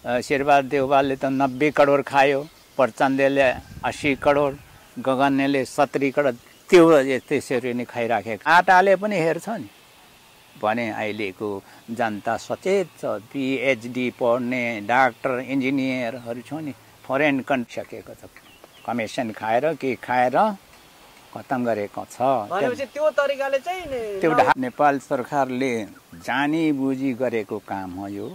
शेरबहादुर देउवाले त 90 करोड खायो, प्रचण्डले 80 करोड, गगनले 70 करोड, त्यो त्यसरी नै खाइराखेको। आटाले पनि हेर्छ नि भने अहिलेको जनता सचेत छ। पिएचडी पढ्ने डाक्टर इन्जिनियरहरू छ नि, फरेन कन्ट्री सकेको छ, कमिसन खाएर के खाएर खत्तम गरेको छ। भनेपछि त्यो तरिकाले चाहिँ त्यो नेपाल सरकारले जानी बुझी गरेको काम हो यो।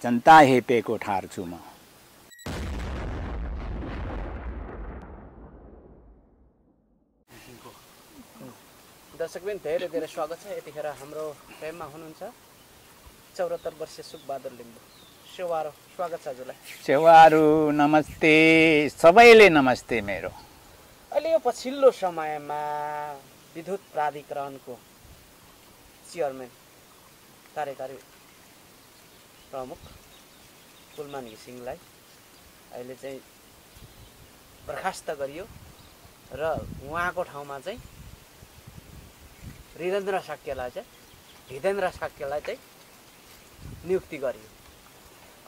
जनता हेपेको ठार्छु म। दर्शकबिन धेरै धेरै स्वागत छ। यतिखेर हाम्रो फ्रेममा हुनुहुन्छ 74 वर्षीय सुखबहादुर लिम्बू। सेवारो स्वागत छ हजुरलाई। सेवारो नमस्ते, सबैले नमस्ते मेरो। अहिले यो पछिल्लो समयमा विद्युत प्राधिकरणको चेयरम्यान कार्यकारी प्रमुख कुलमान घिसिङलाई अहिले चाहिँ बर्खास्त गरियो र उहाँको ठाउँमा चाहिँ हृदेन्द्र साक्यलाई चाहिँ नियुक्ति गरियो।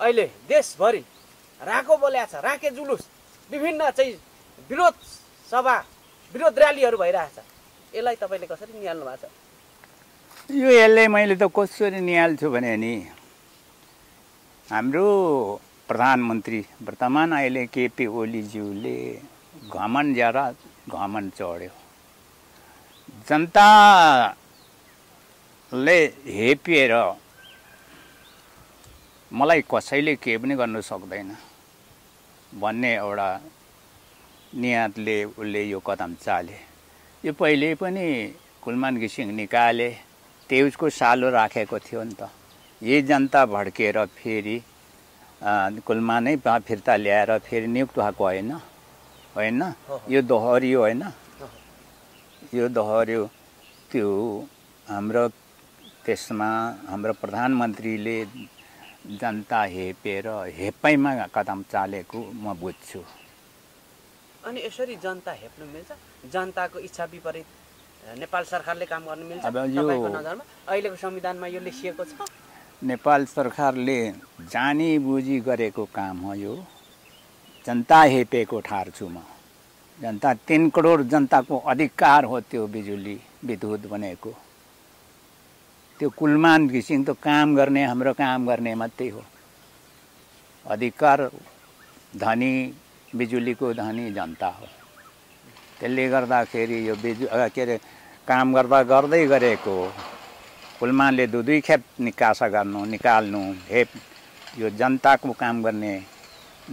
अहिले देशभरि राको बोल्या छ, राके जुलुस, विभिन्न चाहिँ विरोध सभा, विरोध र्यालीहरू भइरहेछ। यसलाई तपाईँले कसरी निहाल्नु भएको छ? यसले मैले त कसरी निहाल्छु भने नि, हाम्रो प्रधानमन्त्री वर्तमान अहिले केपी ओलीज्यूले घमण्ड चढ्यो। जनताले हेपिएर मलाई कसैले केही पनि गर्नु सक्दैन भन्ने एउटा नियतले उसले यो कदम चाले। यो पहिले पनि कुलमान घिसिङ निकाले, त्यसको सालो राखेको थियो नि त। यही जनता भड्केर फेरि कुलमानै फिर्ता ल्याएर फेरि नियुक्त भएको होइन? यो दोहोरियो होइन? यो दोहोरियो। त्यो हाम्रो त्यसमा हाम्रो प्रधानमन्त्रीले जनता हेपाइमा कदम चालेको म बुझ्छु। अनि यसरी जनता हेप्नु मिल्छ? जनताको इच्छा विपरीत नेपाल सरकारले काम गर्न मिल्छ तपाईको नजरमा? अहिलेको संविधानमा यो लेखिएको छ। नेपाल सरकारले जानी बुझी गरेको काम हो यो। जनता हेपेको ठार्छु म। जनता 3 करोड जनताको अधिकार हो त्यो बिजुली विद्युत बनेको। त्यो कुलमान घिसिङ त काम गर्ने, हाम्रो काम गर्ने मात्रै हो। अधिकार धनी, बिजुलीको धनी जनता हो। त्यसले गर्दाखेरि यो काम गर्दै गरेको कुलमानले दुई खेप निकाल्नु यो जनताको काम गर्ने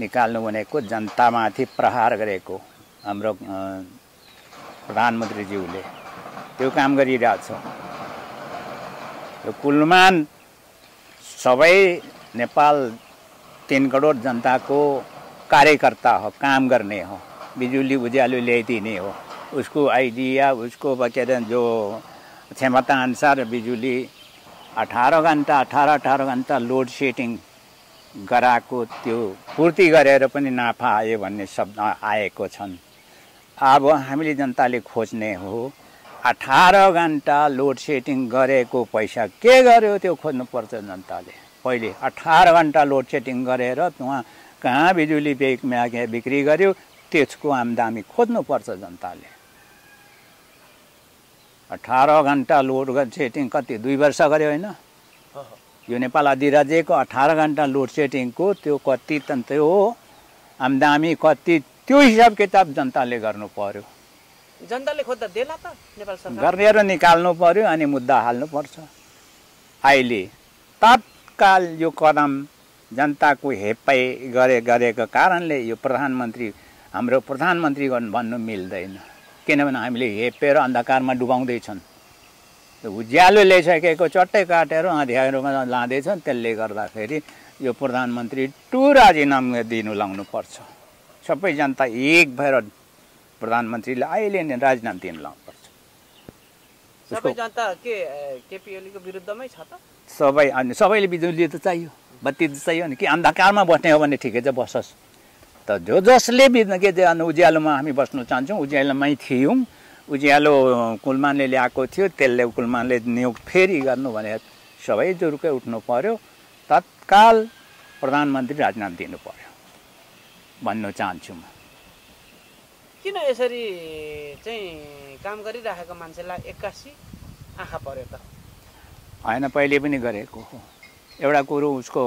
निकाल्नु भनेको जनतामाथि प्रहार गरेको हाम्रो प्रधानमन्त्रीज्यूले त्यो काम गरिरहेछ। यो कुलमान सबै नेपाल 3 करोड जनताको कार्यकर्ता हो, काम गर्ने हो, बिजुली उज्यालो ल्याइदिने हो। उसको आइडिया, उसको जो क्षमता अनुसार बिजुली 18 घन्टा लोड सेटिङ गराएको त्यो पूर्ति गरेर पनि नाफा आयो भन्ने शब्द आएको छन्। अब हामीले जनताले खोज्ने हो 18 घन्टा लोड सेटिङ गरेको पैसा के गर्यो त्यो खोज्नुपर्छ जनताले। पहिले 18 घन्टा लोड सेटिङ गरेर उहाँ कहाँ बिजुली बिक्री गर्यो त्यसको आमदानी खोज्नुपर्छ जनताले। 18 घन्टा लोड सेटिङ कति 2 वर्ष गर्यो होइन? यो नेपाल अधिराज्यको 18 घन्टा लोड सेटिङको त्यो कति तन्त्र हो आमदानी कति, त्यो हिसाब किताब जनताले गर्नु पर्यो। जनताले खोज्दा देला त नेपाल सरकार गरेर निकाल्नु पर्यो अनि मुद्दा हाल्नु पर्छ। अहिले तत्काल यो कदम जनताको हेपाइ गरेको कारणले यो हाम्रो प्रधानमन्त्री भन्नु मिल्दैन। किनभने हामीले हेपेर अन्धकारमा डुबाउँदैछन्। उज्यालो ल्याइसकेको चट्टै काटेर अँध्यारोमा लाँदैछन्। त्यसले गर्दाखेरि यो प्रधानमन्त्री राजीनामा दिनु लाउनुपर्छ। सबै जनता एक भएर प्रधानमन्त्रीले अहिले नै राजीनामा दिनु लाउनुपर्छ। सबै जनता केपी ओलीको विरुद्धमै छ त? सबैले बिजुली त चाहियो, बत्ती त चाहियो नि। कि अन्धकारमा बस्ने हो भने ठिकै छ, बसोस्। त जसले उज्यालोमा हामी बस्न चाहन्छौँ, उज्यालोमै थियौँ। उज्यालो कुलमानले ल्याएको थियो, त्यसले कुलमानले नियुक्त फेरि गर्नु भने सबै जुरुकै उठ्नु पर्यो। तत्काल प्रधानमन्त्री राजीनामा दिनु पर्यो भन्न चाहन्छु म। किन यसरी चाहिँ काम गरिराखेको मान्छेलाई 81 आँखा पर्यो त? होइन, पहिले पनि गरेको हो। एउटा कुरो उसको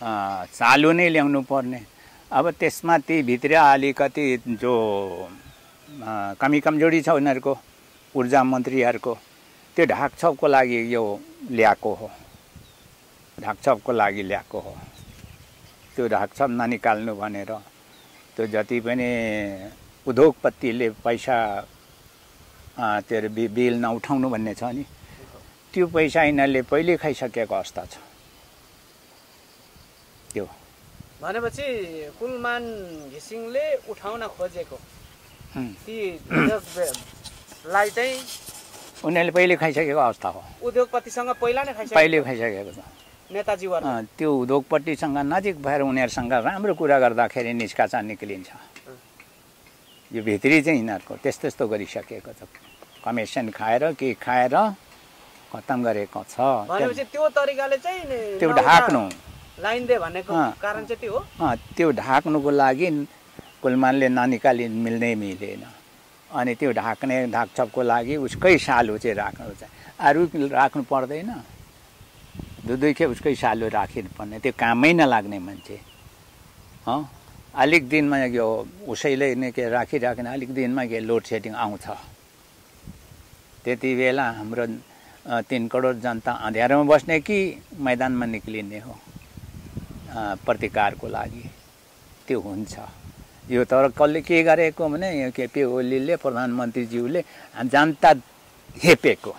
चालु नै ल्याउनु पर्ने। अब त्यसमा ती भित्र अलिकति जो कमी कमजोरी छ उनीहरूको ऊर्जा मन्त्रीहरूको, त्यो ढाकछोपको लागि यो ल्याएको हो, ढाकछोपको लागि ल्याएको हो। त्यो ढाकछोप ननिकाल्नु भनेर त्यो जति पनि उद्योगपतिले पैसा त्यो बिल नउठाउनु भन्ने छ नि, त्यो पैसा यिनीहरूले पहिले खाइसकेको अवस्था छ। त्यो भनेपछि कुलमान घिसिङले उठाउन खोजेको ती उद्योगलाई चाहिँ उनीहरूले पहिले खाइसकेको अवस्था हो। उद्योगपतिसँग पहिला नै पहिले खाइसकेको छ नेताजीहरू। त्यो उद्योगपतिसँग नजिक भएर उनीहरूसँग राम्रो कुरा गर्दाखेरि निष्कासा निक्लिन्छ। यो भित्री चाहिँ यिनीहरूको त्यस्तो गरिसकेको छ। कमिसन खाएर के खाएर खत्तम गरेको छ। भनेपछि त्यो तरिकाले चाहिँ त्यो ढाक्नु लाइन दे भनेको कारण चाहिँ त्यो हो। त्यो ढाक्नुको लागि कुलमानले ननिकाली मिलेन। अनि त्यो ढाकछपको लागि उसकै सालो चाहिँ राख्नु चाहिँ अरू राख्नु पर्दैन। दुई खेप उसकै सालो राखिनु पर्ने, त्यो कामै नलाग्ने मान्छे। अलिक दिनमा यो उसैले नै के राखिराख्ने, अलिक दिनमा के लोड सेडिङ आउँछ। त्यति बेला हाम्रो 3 करोड जनता अँध्यारोमा बस्ने कि मैदानमा निक्लिने हो प्रतिकारको लागि, त्यो हुन्छ। यो तर कसले के गरेको भने केपी ओलीले प्रधानमन्त्रीज्यूले जनता हेपेको।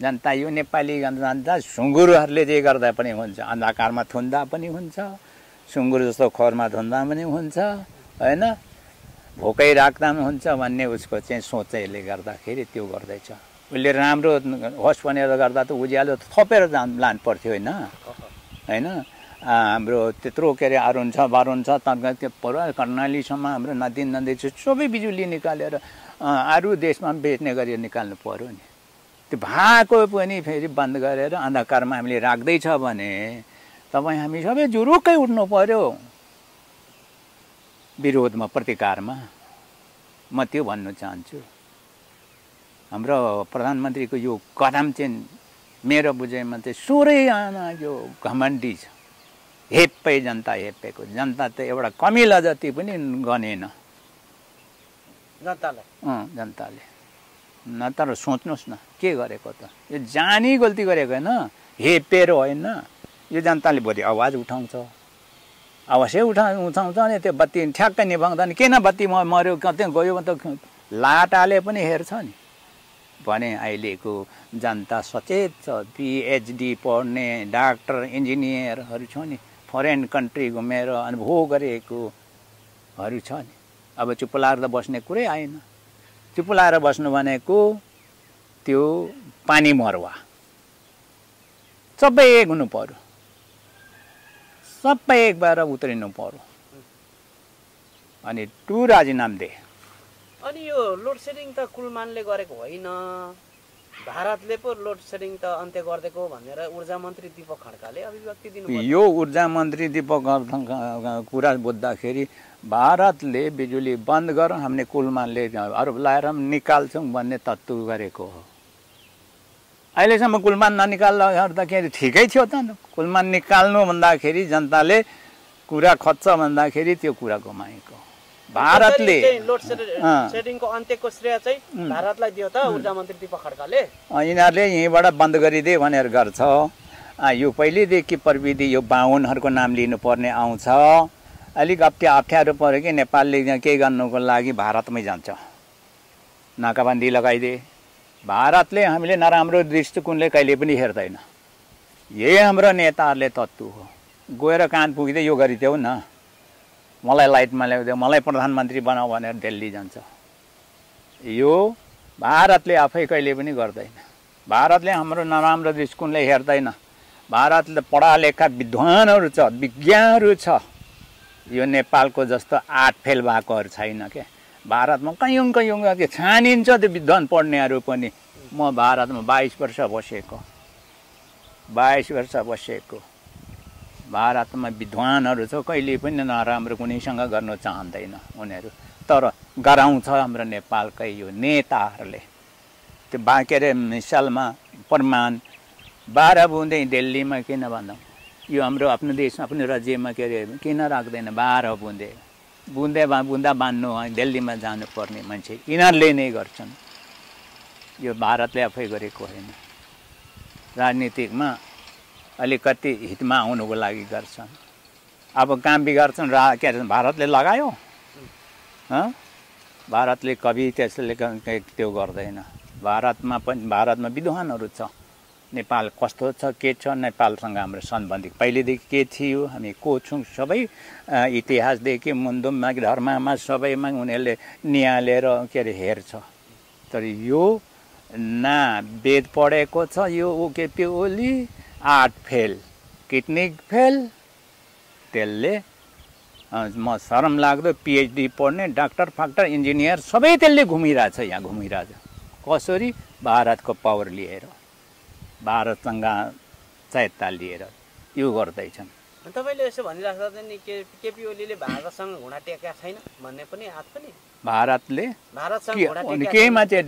जनता यो नेपाली जनता सुँगुरहरूले जे गर्दा पनि हुन्छ, अन्धकारमा थुन्दा पनि हुन्छ, सुँगुर जस्तो खोरमा थुन्दा पनि हुन्छ, होइन, भोकै राख्दा पनि हुन्छ भन्ने उसको चाहिँ सोचैले गर्दाखेरि त्यो गर्दैछ। उसले राम्रो होस् भनेर गर्दा त उज्यालो थपेर लानु पर्थ्यो, होइन। हाम्रो त्यत्रो के अरे अरुण छ बारुण छ त्यो पुरा कर्णालीसम्म हाम्रो नदी सबै बिजुली निकालेर अरू देशमा बेच्ने गरी निकाल्नु पर्यो नि। त्यो भएको पनि फेरि बन्द गरेर अन्धकारमा हामीले राख्दैछ भने तपाईँ हामी सबै जुरुक्कै उठ्नु पर्यो विरोधमा, प्रतिकारमा। म त्यो भन्न चाहन्छु। हाम्रो प्रधानमन्त्रीको यो कदम चाहिँ मेरो बुझाइमा चाहिँ सोरै आना यो घमण्डी छ। हेप्पै जनता हेपेको। जनता त एउटा कमिला जति पनि गनेन जनताले। न तर सोच्नुहोस् न के गरेको त, यो जानी गल्ती गरेको होइन, हेपेर होइन। यो जनताले भोलि आवाज उठाउँछ, आवाजै उठाउँछ नि। त्यो बत्ती ठ्याक्कै निभाउँदा नि किन बत्ती मऱ्यो कतै गयो त लाटाले पनि हेर्छ नि। भने अहिलेको जनता सचेत छ। पिएचडी पढ्ने डाक्टर इन्जिनियरहरू छ नि, फरेन कन्ट्री घुमेर अनुभव गरेकोहरू छ नि। अब चुप लाएर बस्ने कुरै आएन। चुप लाएर बस्नु भनेको त्यो पानी मरुवा सबै एक हुनु पर्यो, सबै एक भएर उत्रिनु पर्यो। अनि टु राजीनामा दे। अनि यो लोड सेडिङ त कुलमानले गरेको होइन, भारतले पो लोड सेडिङ त अन्त्य गरिदिएको भनेर ऊर्जा मन्त्री दीपक खड्काले अभिव्यक्ति दिनुभयो। यो ऊर्जा मन्त्री दीपक कुरा बुझ्दाखेरि भारतले बिजुली बन्द गर, हामीले कुलमानले अरू लाएर निकाल्छौँ भन्ने तत्त्व गरेको हो। अहिलेसम्म कुलमान ननिकाल्दाखेरि ठिकै थियो त। कुलमान निकाल्नु भन्दाखेरि जनताले कुरा खोज्छ भन्दाखेरि त्यो कुरा गुमाएको। भारतले लोड सेडिङको अन्त्यको श्रेय चाहिँ भारतलाई दियो त ऊर्जा मन्त्री दीपक खड्काले। यिनीहरूले यहीँबाट बन्द गरिदिए भनेर गर्छ। यो पहिलेदेखि प्रविधि यो बाहुनहरूको नाम लिनुपर्ने आउँछ। अलिक अप्ठ्यारो पऱ्यो कि नेपालले केही गर्नुको लागि भारतमै जान्छ। नाकाबन्दी लगाइदिए। भारतले हामीले नराम्रो दृष्टिकोणले कहिले पनि हेर्दैन। यही हाम्रो नेताहरूले तत्त्व हो। गएर कान पुगिदिए यो गरिदेऊ न, मलाई लाइटमा ल्याइदेऊ, मलाई प्रधानमन्त्री बनाऊ भनेर दिल्ली जान्छ। यो भारतले आफै कहिले पनि गर्दैन। भारतले हाम्रो नराम्रो दृष्टिकोणले हेर्दैन। भारतले पढालेखा विद्वानहरू छ, विज्ञहरू छ। यो नेपालको जस्तो 8 फेल भएकोहरू छैन क्या। भारतमा कयौँ के छानिन्छ त्यो विद्वान पढ्नेहरू पनि। म भारतमा 22 वर्ष बसेको, भारतमा विद्वानहरू छ, कहिले पनि नराम्रो कुनैसँग गर्न चाहँदैन उनीहरू, तर गराउँछ हाम्रो नेपालकै यो नेताहरूले। त्यो के अरे मिसालमा प्रमाण 12 बुँदै दिल्लीमा किन भनौँ, यो हाम्रो आफ्नो देश आफ्नो राज्यमा के अरे किन राख्दैन 12 बुँदे बुँदा बान्नु दिल्लीमा जानुपर्ने मान्छे यिनीहरूले नै गर्छन्। यो भारतले आफै गरेको होइन, राजनीतिकमा अलिकति हितमा आउनुको लागि गर्छन्। अब काम बिगार्छन् के अरे भारतले लगायो, भारतले कवि त्यसले त्यो गर्दैन। भारतमा विद्वानहरू छ, नेपाल कस्तो छ के छ, नेपालसँग हाम्रो सम्बन्ध पहिलेदेखि के थियो, हामी को छौँ, सबै इतिहासदेखि मुन्दुममा धर्ममा सबैमा उनीहरूले निहालेर के अरे हेर्छ। तर यो न वेद पढेको छ, यो KP Oli heart fail, kidney fail, त्यसले म शरम लाग्दो पिएचडी पढ्ने डाक्टर फाक्टर इन्जिनियर सबै त्यसले घुमिरहेछ, यहाँ घुमिरहेछ। कसरी? भारतको पावर लिएर, भारतसँग सहायता लिएर यो गर्दैछन्। तपाईँले यसो भनिराख्दा नि केपी ओलीले भारतसँग घुँडा टेकेका छैन भन्ने पनि आठ पनि भारतले भारतसँग घुँडा टेकेका केहीमा चाहिँ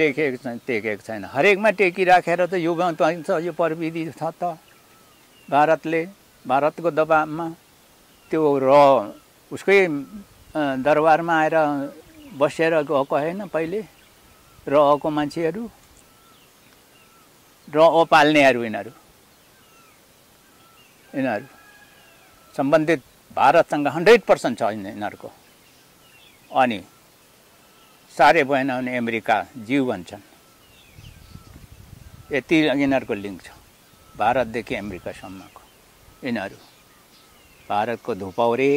टेकेको छैन, हरेकमा टेकिराखेर त यो पाइन्छ, यो प्रविधि छ त। भारतको दबाबमा त्यो उसकै दरबारमा आएर बसेर गएको होइन, पहिले रको मान्छेहरू पाल्नेहरू यिनीहरू सम्बन्धित भारतसँग 100% छ यिनीहरूको। अनि साह्रै भएन भने अमेरिका जीव भन्छन्, यति यिनीहरूको लिङ्क छ भारतदेखि अमेरिकासम्मको। यिनीहरू भारतको धुपौरे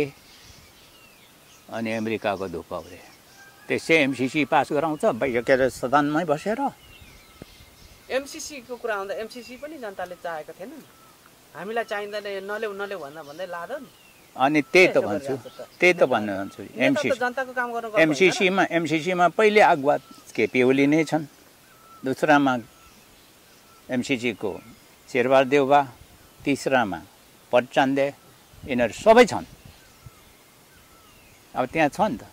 अनि अमेरिकाको धुपौरे। त्यसै एमसिसी पास गराउँछ के अरे सदनमै बसेर। एमसिसीको कुरा आउँदा एमसिसी पनि जनताले चाहेको थिएन, हामीलाई चाहिँदैन नलेउ भन्दै लादन। अनि त्यही त भन्छु जनताको काम गर्नु एमसिसीमा पहिले अगुवा केपी ओली नै छन्, दोस्रामा एमसिसीको शेरबहादुर देउवा, तिस्रामा पटचान्दे, यिनीहरू सबै छन्। अब त्यहाँ छ नि त,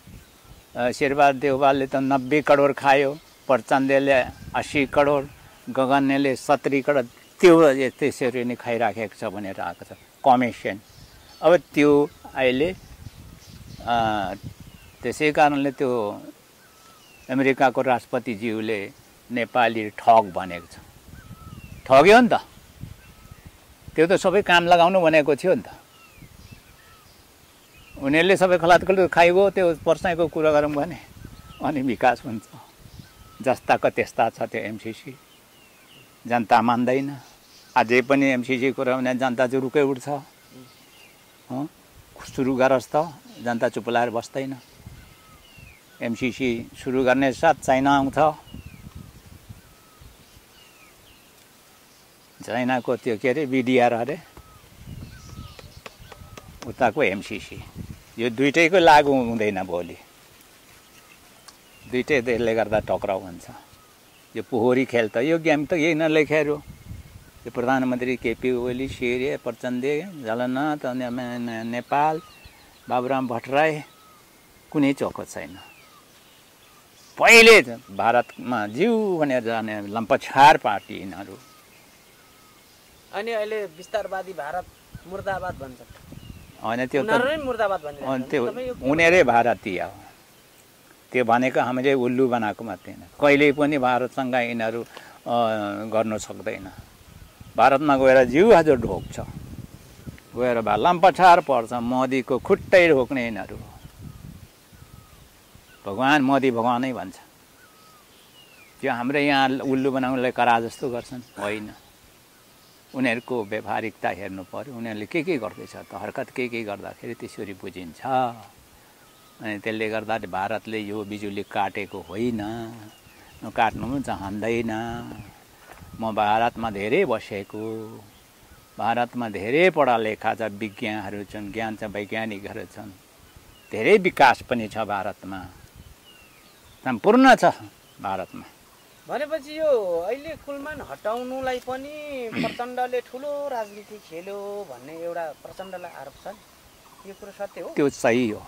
शेरबहादुर देउवाले त 90 करोड खायो, पटचान्देले 80 करोड, गगनले 70 करोड, त्यो त्यसरी नै खाइराखेको छ भनेर आएको छ कमिसन। अब त्यो अहिले त्यसै कारणले त्यो अमेरिकाको राष्ट्रपतिज्यूले नेपाली ठग भनेको छ, ठग्यो नि त। त्यो त सबै काम लगाउनु भनेको थियो नि त, उनीहरूले सबै खलातखुलुत खाइगयो। त्यो पर्साईको कुरा गरौँ भने अनि विकास हुन्छ। जस्ताको त्यस्ता छ त्यो एमसिसी, जनता मान्दैन। अझै पनि एमसिसी कुरा भने जनता जुरुकै उठ्छ, सुरु गरोस् त, जनता चुप लाएर बस्दैन। एमसिसी सुरु गर्ने साथ चाइना आउँछ, चाइनाको त्यो के अरे बिडिआर अरे, उताको एमसिसी, यो दुइटैको लागु हुँदैन भोलि, दुइटै त्यसले गर्दा टक्राउ हुन्छ। यो पोहोरी खेल त यो गेम त यिनीहरूले खेल्यो। यो प्रधानमन्त्री केपी ओली, शेरे, प्रचण्डे, झलनाथ, नेपाल, बाबुराम भट्टराई कुनै चोखो छैन। पहिले भारतमा जिउ भनेर जाने लम्पछार पार्टी यिनीहरू। अनि अहिले विस्तारवादी भारत मुर्दाबाद भन्छ होइन, त्यो मुर्दाबाद भन्छ, त्यो उनीहरै भारतीय हो। त्यो भनेको हामीले उल्लु बनाएको मात्रै होइन, कहिल्यै पनि भारतसँग यिनीहरू गर्नु सक्दैन। भारतमा गएर जिउ हजुर ढोक्छ, गएर लम्पछार पर्छ, मोदीको खुट्टै ढोक्ने यिनीहरू। भगवान् मोदी भगवानै भन्छ। त्यो हाम्रो यहाँ उल्लु बनाउनलाई करा जस्तो गर्छन्, होइन। उनीहरूको व्यावहारिकता हेर्नु पर्यो, उनीहरूले के गर्दैछ त, हरकत के गर्दाखेरि त्यसरी बुझिन्छ। अनि त्यसले गर्दा भारतले यो बिजुली काटेको होइन, काट्नु पनि चाहँदैन। म भारतमा धेरै बसेको, भारतमा धेरै पढालेखा छ, विज्ञहरू छन्, ज्ञान छ, वैज्ञानिकहरू छन्, धेरै विकास पनि छ भारतमा, सम्पूर्ण छ भारतमा। भनेपछि यो अहिले कुलमान हटाउनुलाई पनि प्रचण्डले ठुलो राजनीति खेल्यो भन्ने एउटा प्रचण्डलाई आरोप छ नि, यो कुरो सत्य हो? त्यो सही हो।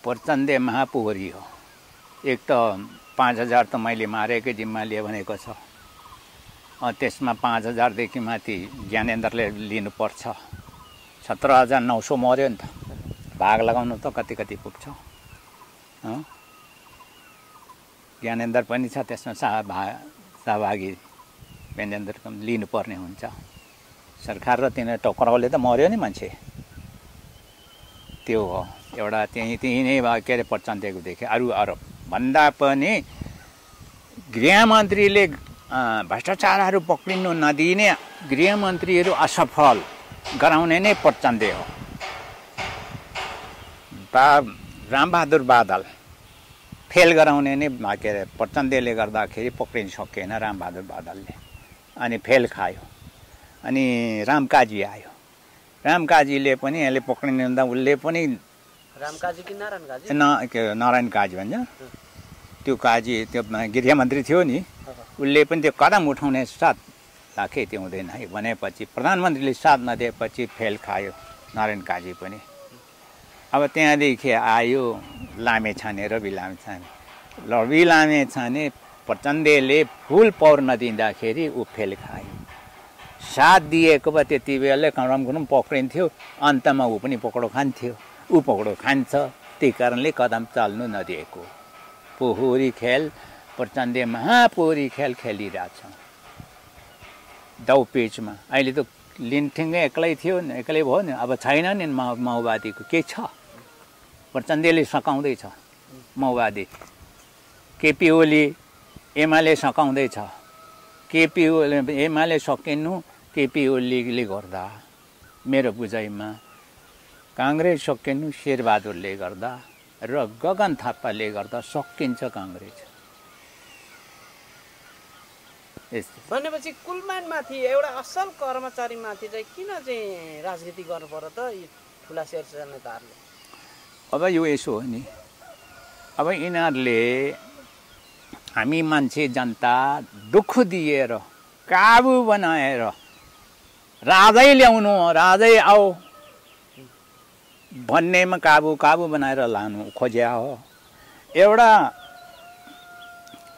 प्रचण्ड महापोखरी हो। एक त 5000 त मैले मारेकै जिम्मा लिए भनेको छ, त्यसमा 5000 देखि माथि ज्ञानेन्द्रले लिनुपर्छ। 17900 मर्यो नि त, भाग लगाउनु त कति कति पुग्छ। ज्ञानेन्द्र पनि छ त्यसमा सहभागी, ज्ञानेन्द्र लिनुपर्ने हुन्छ। सरकार र तिनीहरू टक्राउले त मर्यो नि मान्छे। त्यो हो एउटा, त्यही नै भयो। के अरे प्रचण्डको देखे अरू आरोप भन्दा पनि गृहमन्त्रीले भ्रष्टाचारहरू पक्रिनु नदिने, गृहमन्त्रीहरू असफल गराउने नै प्रचण्ड हो। रामबहादुर बादल फेल गराउने नै के अरे प्रचण्डले गर्दाखेरि पक्रिन सकेन रामबहादुर बादलले, अनि फेल खायो। अनि रामकाजी आयो, रामकाजीले पनि यसले पक्रिनु हुँदा उसले पनि, रामकाजी कि नारायण काजी? नारायण काजी भन्छ त्यो काजी, त्यो गृहमन्त्री थियो नि, उसले पनि त्यो कदम उठाउने साथ राखे त्यो हुँदैन है भनेपछि प्रधानमन्त्रीले साथ नदिएपछि फेल खायो नारायण काजी पनि। अब त्यहाँदेखि आयो लामेछाने, रवि लामेछाने। रवि लामेछाने प्रचण्डले फुल पावर नदिँदाखेरि ऊ फेल खायो। साथ दिएको भए त्यति बेला कमरमकुम पक्रिन्थ्यो, अन्तमा ऊ पनि पक्रो खान्थ्यो। ऊ पक्रो खान्छ, त्यही कारणले कदम चाल्नु नदिएको। पोखरी खेल प्रचण्ड महापोखरी खेल खेलिरहेछ दाउपेचमा। अहिले त लिन्ठिङ्गै एक्लै थियो, एक्लै भयो नि, अब छैन नि माओवादीको के छ। प्रचण्डले सकाउँदैछ माओवादी, केपी ओली एमाले सकाउँदैछ। केपी ओली एमाले सकिनु केपी ओलीले गर्दा, मेरो बुझाइमा काङ्ग्रेस सकिनु शेरबहादुरले गर्दा र गगन थापाले गर्दा सकिन्छ काङ्ग्रेस। भनेपछि कुलमानमाथि एउटा असल कर्मचारीमाथि चाहिँ किन चाहिँ राजनीति गर्नु पर्यो त यी ठुला शीर्ष नेताहरूले? अब यो यसो हो नि, अब यिनीहरूले हामी मान्छे जनता दुःख दिएर काबु बनाएर राजै ल्याउनु, राजै आऊ भन्नेमा काबु बनाएर लानु खोज्या हो। एउटा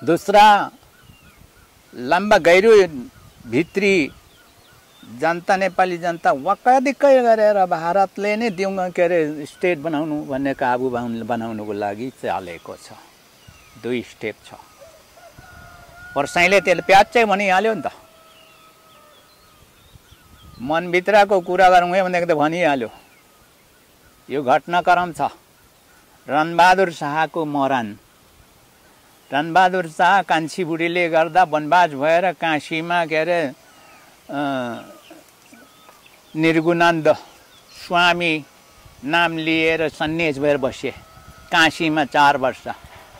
दूसरा लम्बा गहिरो भित्री जनता, नेपाली जनता वक्कादिक्कै गरेर भारतले नै दिउँ के अरे स्टेट बनाउनु भन्ने काबु बनाउनुको लागि चालेको छ। 2 स्टेप छ। पर्साईले त्यसले प्याच्चै भनिहाल्यो नि त, मनभित्रको कुरा गरौँ है भनेको त भनिहाल्यो। यो घटनाक्रम छ रणबहादुर शाहको मरण। रणबहादुर शाह कान्छी बुढीले गर्दा वनवास भएर काशीमा के अरे निर्गुणानन्द स्वामी नाम लिएर सन्यास भएर बसे काशीमा 4 वर्ष।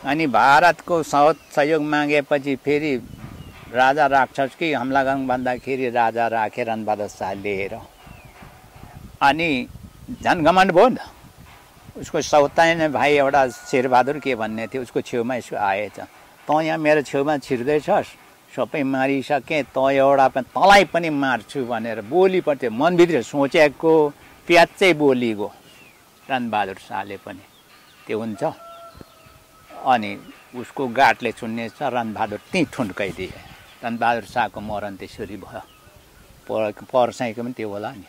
अनि भारतको सहयोग मागेपछि फेरि राजा राक्षसकै हमला गरौँ भन्दाखेरि राजा राखे रणबहादुर शाह लिएर। अनि झन् घमण्ड भयो नि त। उसको सौतानी भाइ एउटा शेरबहादुर के भन्ने थियो, उसको छेउमा यसो आएछ, त यहाँ मेरो छेउमा छिर्दैछस्, सबै मारिसकेँ, त एउटा तँलाई पनि मार्छु भनेर बोली पर्थ्यो। मनभित्र सोचेको प्याच्चै बोली गयो रणबहादुर शाहले पनि। त्यो हुन्छ। अनि उसको गाठले सुन्नेछ, रणबहादुर त्यहीँ ठुन्काइदिए। रणबहादुर शाहको मरण त्यसरी भयो। पर्साईको पनि त्यो होला नि।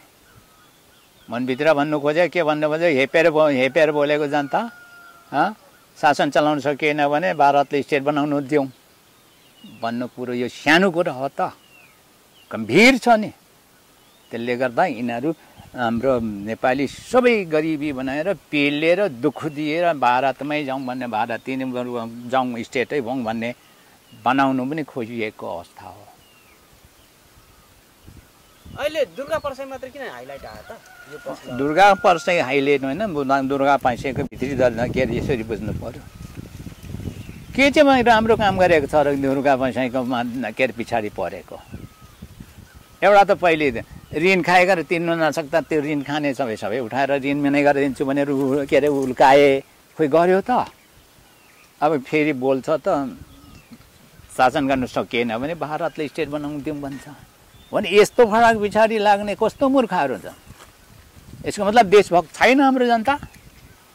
मनभित्र भन्नु खोज्यो, के भन्नु खोज्यो, हेपेर बोलेको जनता शासन चलाउन सकिएन भने भारतले स्टेट बनाउनु दिउँ भन्नु कुरो यो सानो कुरो हो त, गम्भीर छ नि। त्यसले गर्दा यिनीहरू हाम्रो नेपाली सबै गरिबी बनाएर पेलेर दुःख दिएर भारतमै जाउँ भन्ने, भारतीय जाउँ स्टेटै भौँ भन्ने बनाउनु पनि खोजिएको अवस्था हो। अहिले दुर्गा पर्साई मात्र किन हाइलाइट आयो त? दुर्गा पर्साई हाइलाइट होइन, दुर्गा पर्साईको भित्री दल के अरे यसरी बुझ्नु पर्यो। के चाहिँ राम्रो काम गरेको छ र दुर्गा पर्साईको के अरे पछाडि परेको? एउटा त पहिले ऋण खाएर तिर्नु नसक्दा त्यो ऋण खाने सबै उठाएर ऋण नै गरेर दिन्छु भनेर के अरे उल्काए, खोइ गर्यो त। अब फेरि बोल्छ त शासन गर्न सकिएन भने भारतले स्टेट बनाउनु दिउँ भन्छ भने यस्तो फराक पछाडि लाग्ने कस्तो मूर्खहरू छ। यसको मतलब देशभक्त छैन हाम्रो जनता।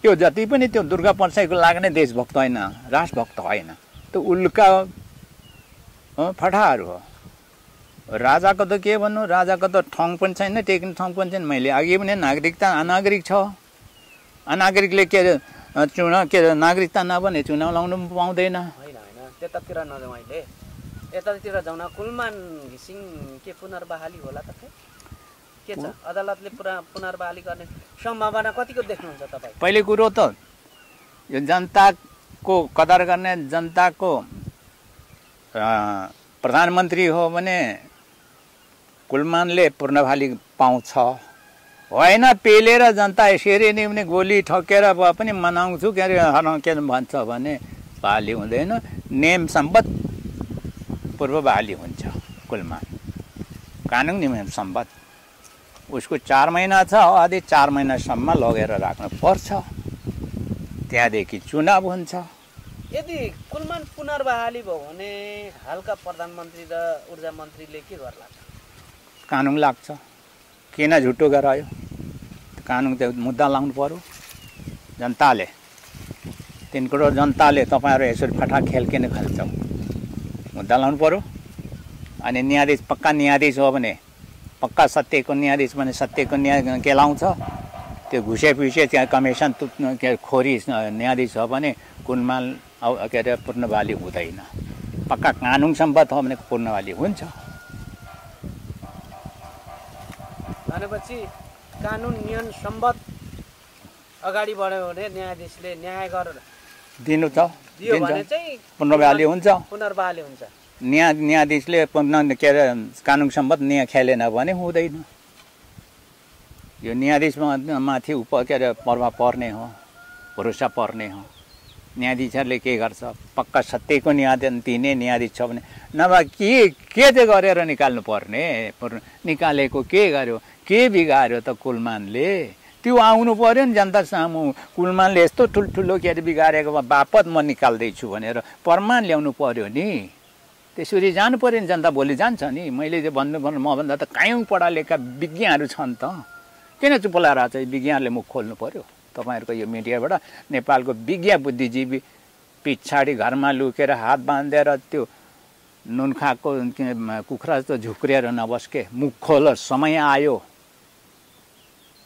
त्यो जति पनि त्यो दुर्गा परसाईको लाग्ने देशभक्त होइन, राष्ट्रभक्त होइन, त्यो उल्का फटाहरू हो। राजाको त के भन्नु, राजाको त ठाउँ पनि छैन, टेक्ने ठाउँ पनि छैन। मैले अघि भने नागरिकता अनागरिक छ, अनागरिकले के अरे नागरिकता नभने चुनाव लाउनु पनि पाउँदैन। होइन होइन त्यतातिर नजाउँ, अहिले यतातिर जाउँ न। कुलमान घिसिङ के पुनर्बहाली होला त के छ? अदालतले पुनर्बहाली गर्ने सम्भावना कतिको देख्नुहुन्छ तपाईँ? पहिले कुरो त यो जनताको कदर गर्ने, जनताको प्रधानमन्त्री हो भने कुलमानले पूर्णबहाली पाउँछ। होइन पेलेर जनता यसरी नै भने गोली ठोकेर भए पनि मनाउँछु के अरे के भन्छ भने बहाली हुँदैन। नेम सम्बत पूर्व बहाली हुन्छ कुलमान, कानुन नियम सम्बत। उसको 4 महिना छ, अझै 4 महिनासम्म लगेर राख्नु पर्छ, त्यहाँदेखि चुनाव हुन्छ। यदि कुलमान पुनर्बहाली भयो भने हालका प्रधानमन्त्री र ऊर्जा मन्त्रीले के गर्ला? कानुन लाग्छ। किन झुटो गरायो? कानुन त मुद्दा लाउनु पर्यो जनताले। 3 करोड जनताले तपाईँहरू यसरी फटाक खेल किन खेल्छौ? मुद्दा लाउनु पर्यो। अनि न्यायाधीश पक्का न्यायाधीश हो भने, पक्का सत्यको न्यायाधीश भने सत्यको न्याय केलाउँछ। त्यो घुसे पिसे त्यहाँ कमिसन के खोरी न्यायाधीश हो भने कुलमान के अरे पूर्णबहाली हुँदैन। पक्का कानुन सम्बद्ध हो भने पूर्णबहाली हुन्छ। भनेपछि कानुन नियम सम्बद्ध अगाडि बढ्यो भने न्यायाधीशले न्याय गरेर दिनु त दियो भने चाहिँ पुनर्बहाली हुन्छ। पुनर्बहाली हुन्छ। न्यायाधीशले के अरे कानुन सम्बद्ध न्याय खेलेन भने हुँदैन। यो न्यायाधीशमा माथि के अरे प्रभाव पर्ने हो, भरोसा पर्ने हो। न्यायाधीशहरूले के गर्छ? पक्का सत्यको न्याय दिने न्यायाधीश छ भने नभए के चाहिँ गरेर निकाल्नु पर्ने? निकालेको के गर्यो? के बिगार्यो त कुलमानले? त्यो आउनु पर्यो नि जनता सामु। कुलमानले यस्तो ठुल्ठुलो के अरे बिगारेको बापत म निकाल्दैछु भनेर प्रमाण ल्याउनु पर्यो नि। त्यसरी जानु पर्यो नि, जनता भोलि जान्छ नि। मैले चाहिँ भन्नु मभन्दा त कायौँ पढालेखा विज्ञहरू छन् त, किन चुप लाएर चाहिँ विज्ञहरूले मुख खोल्नु पर्यो? तपाईँहरूको यो मिडियाबाट नेपालको विज्ञ बुद्धिजीवी पछाडि घरमा लुकेर हात बाँधेर त्यो नुन खाएको कुखुरा जस्तो झुक्रिएर नबस्के, मुख खोल, समय आयो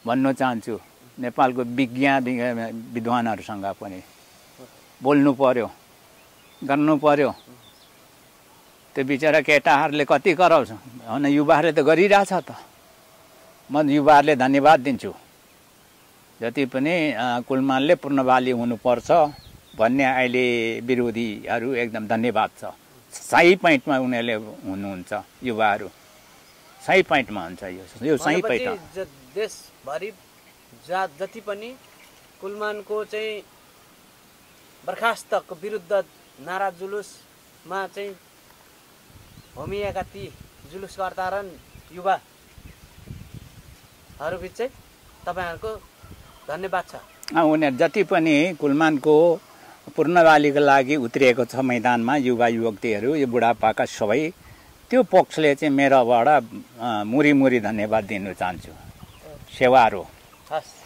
भन्न चाहन्छु। नेपालको विज्ञ विद्वानहरूसँग पनि बोल्नु पर्यो, गर्नु पर्यो। त्यो बिचरा केटाहरूले कति कराउँछ होइन, युवाहरूले त गरिरहेछ त। म युवाहरूले धन्यवाद दिन्छु, जति पनि कुलमानले पूर्णबहाली हुनुपर्छ भन्ने अहिले विरोधीहरू एकदम धन्यवाद छ। सही पोइन्टमा उनीहरूले हुनुहुन्छ, युवाहरू सही पोइन्टमा हुन्छ। यो सही पोइन्ट। देशभरि जति पनि कुलमानको चाहिँ बर्खास्तको विरुद्ध नारा जुलुसमा चाहिँ होमिएका ती जुलुसकर्ता र युवाहरूबिच चाहिँ तपाईँहरूको धन्यवाद छ। उनीहरू जति पनि कुलमानको पूर्णबहालीको लागि उत्रिएको छ मैदानमा, युवा युवतीहरू, यो बुढापाका सबै, त्यो पक्षले चाहिँ मेरोबाट मुरी मुरी धन्यवाद दिन चाहन्छु। सेवाहरू। हस्।